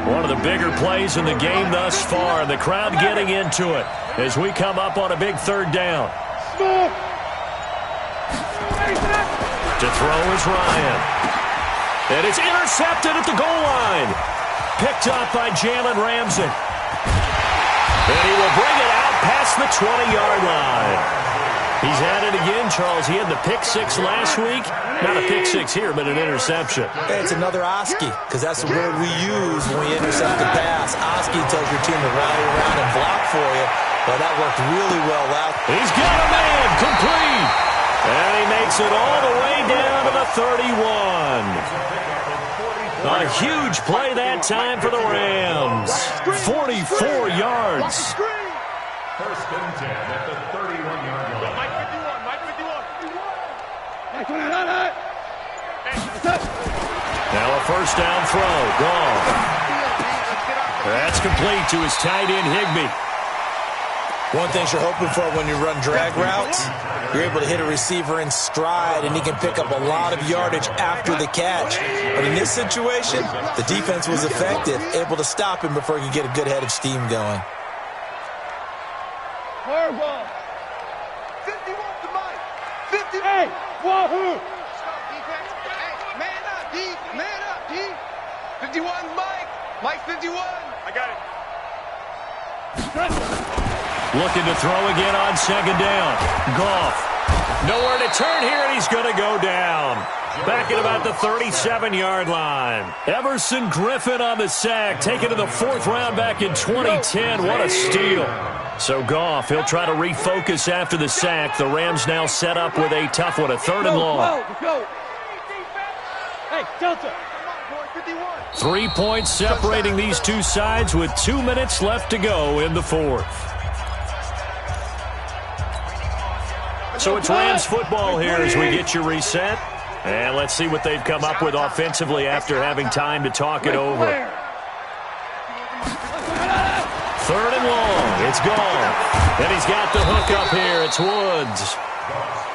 One of the bigger plays in the game thus far. The crowd getting into it as we come up on a big 3rd down. To throw is Ryan. And it's intercepted at the goal line. Picked up by Jalen Ramsey. And he will bring it out past the 20-yard line. He's had it again, Charles. He had the pick 6 last week. Not a pick 6 here, but an interception. Hey, it's another Oski, because that's the word we use when we intercept the pass. Oski tells your team to rally around and block for you. Well, that worked really well out. He's got a man complete. And he makes it all the way down to the 31. A huge play that time for the Rams. 44 yards. First and 10 at the 31-yard line. Now a first down throw. Gone. That's complete to his tight end, Higbee. One thing you're hoping for when you run drag routes, you're able to hit a receiver in stride, and he can pick up a lot of yardage after the catch. But in this situation, the defense was effective, able to stop him before he could get a good head of steam going. Horrible. 50 off the mic. 50. Hey, wahoo. Hey, man up, D. Man up, D. 51, Mike. Mike 51. I got it. Looking to throw again on second down. Goff. Nowhere to turn here, and he's going to go down. Back at about the 37-yard line. Everson Griffin on the sack, taken to the 4th round back in 2010. What a steal. So Goff, he'll try to refocus after the sack. The Rams now set up with a tough one, a 3rd and long. Go. Hey, Delta. 3 points separating these two sides with 2 minutes left to go in the 4th. So it's Rams football here as we get you reset. And let's see what they've come up with offensively after having time to talk it over. 3rd and long. It's gone. And he's got the hook up here. It's Woods.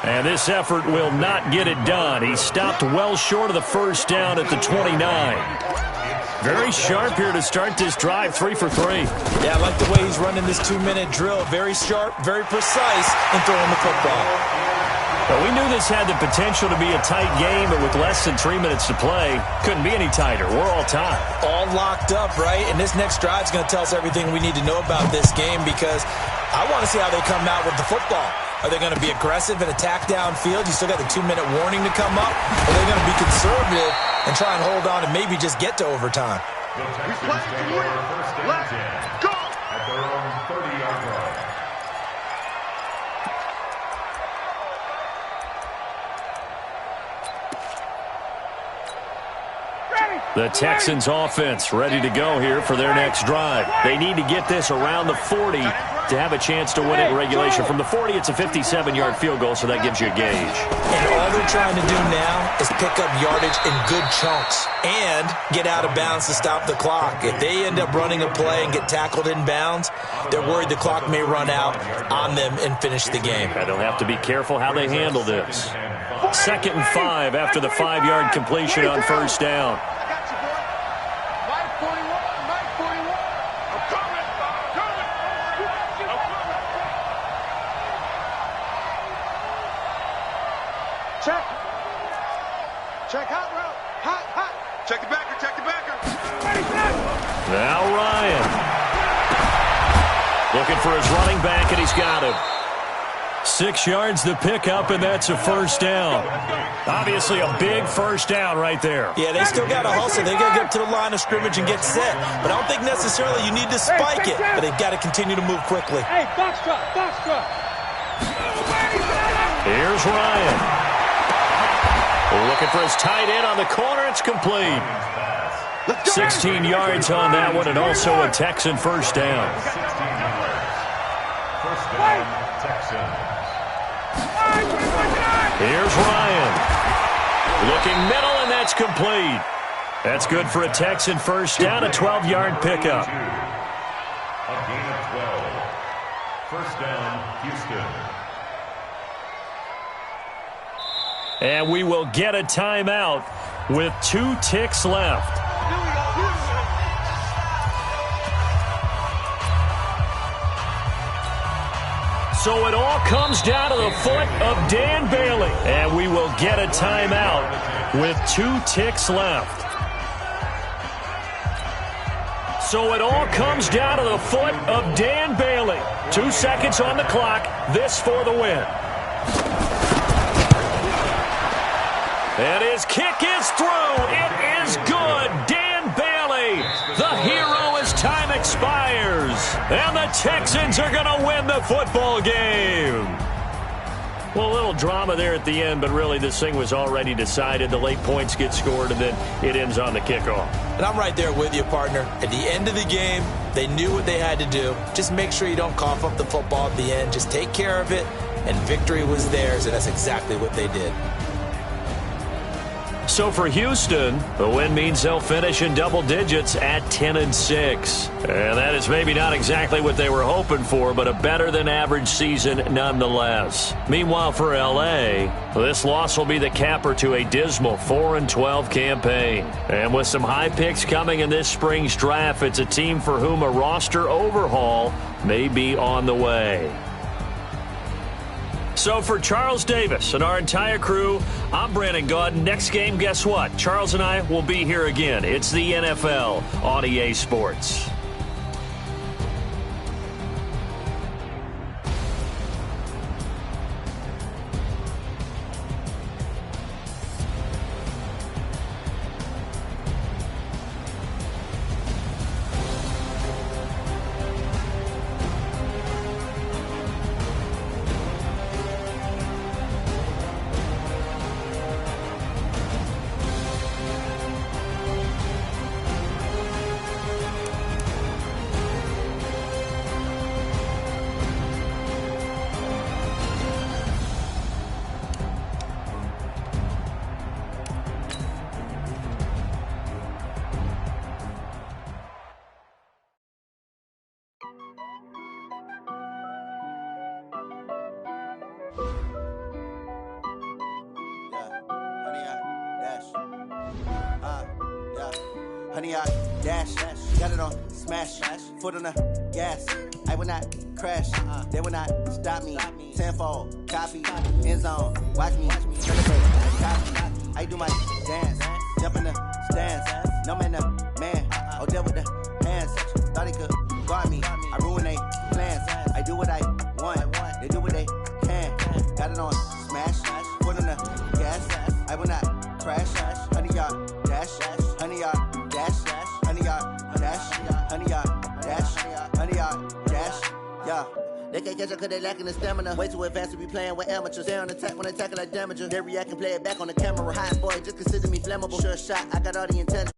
And this effort will not get it done. He stopped well short of the first down at the 29. Very sharp here to start this drive, 3 for 3. Yeah, I like the way he's running this 2-minute drill. Very sharp, very precise in throwing the football. Well, we knew this had the potential to be a tight game, but with less than 3 minutes to play, couldn't be any tighter. We're all tied. All locked up, right? And this next drive is going to tell us everything we need to know about this game because I want to see how they come out with the football. Are they going to be aggressive and attack downfield? You still got the 2-minute warning to come up. Or are they going to be conservative and try and hold on and maybe just get to overtime? The Texans take over first and 10 at their own 30-yard line. The Texans offense ready to go here for their next drive. They need to get this around the 40 to have a chance to win it in regulation. From the 40, it's a 57-yard field goal, so that gives you a gauge. And all they're trying to do now is pick up yardage in good chunks and get out of bounds to stop the clock. If they end up running a play and get tackled in bounds, they're worried the clock may run out on them and finish the game. And they'll have to be careful how they handle this. 2nd and 5 after the 5-yard completion on first down. Check hot route. Hot. Check the backer. Now Ryan. Looking for his running back, and he's got him. 6 yards the pickup, and that's a first down. Obviously a big first down right there. Yeah, they still got to hustle. They got to get up to the line of scrimmage and get set. But I don't think necessarily you need to spike it. But they've got to continue to move quickly. Hey, box truck. Here's Ryan. Looking for his tight end on the corner. It's complete. 16 yards on that one, and also a Texan first down. 16 yards. First down, Texans. Here's Ryan. Looking middle, and that's complete. That's good for a Texan first down, a 12-yard pickup. A gain of 12. First down, Houston. And we will get a timeout with 2 ticks left. So it all comes down to the foot of Dan Bailey. And we will get a timeout with 2 ticks left. So it all comes down to the foot of Dan Bailey. 2 seconds on the clock. This for the win. And his kick is through. It is good. Dan Bailey, the hero as time expires. And the Texans are going to win the football game. Well, a little drama there at the end, but really this thing was already decided. The late points get scored, and then it ends on the kickoff. And I'm right there with you, partner. At the end of the game, they knew what they had to do. Just make sure you don't cough up the football at the end. Just take care of it, and victory was theirs, and that's exactly what they did. So for Houston, the win means they'll finish in double digits at 10-6. And that is maybe not exactly what they were hoping for, but a better than average season nonetheless. Meanwhile for LA, this loss will be the capper to a dismal 4-12 campaign. And with some high picks coming in this spring's draft, it's a team for whom a roster overhaul may be on the way. So for Charles Davis and our entire crew, I'm Brandon Gaudin. Next game, guess what? Charles and I will be here again. It's the NFL on EA Sports. 100 yard dash. Got it on smash. Foot on the gas. I will not crash. They will not stop me. Tenfold, copy, end zone. Watch me. Copy. I do my dance. Jump in the stands. No man, man. Oh, there with the hands. Thought he could guard me. I ruin they plans. I do what I want. They do what they can. Got it on smash. Foot on the gas. I will not crash. 100 yard dash. 100 yard dash. 100 yard dash. 100 yard dash. 100 yard dash. Yeah. They can't catch up cause they lacking the stamina. Way too advanced to be playing with amateurs. Stay on attack when they tackle like damager. They react and play it back on the camera. Hot boy, just consider me flammable. Sure shot, I got all the intent.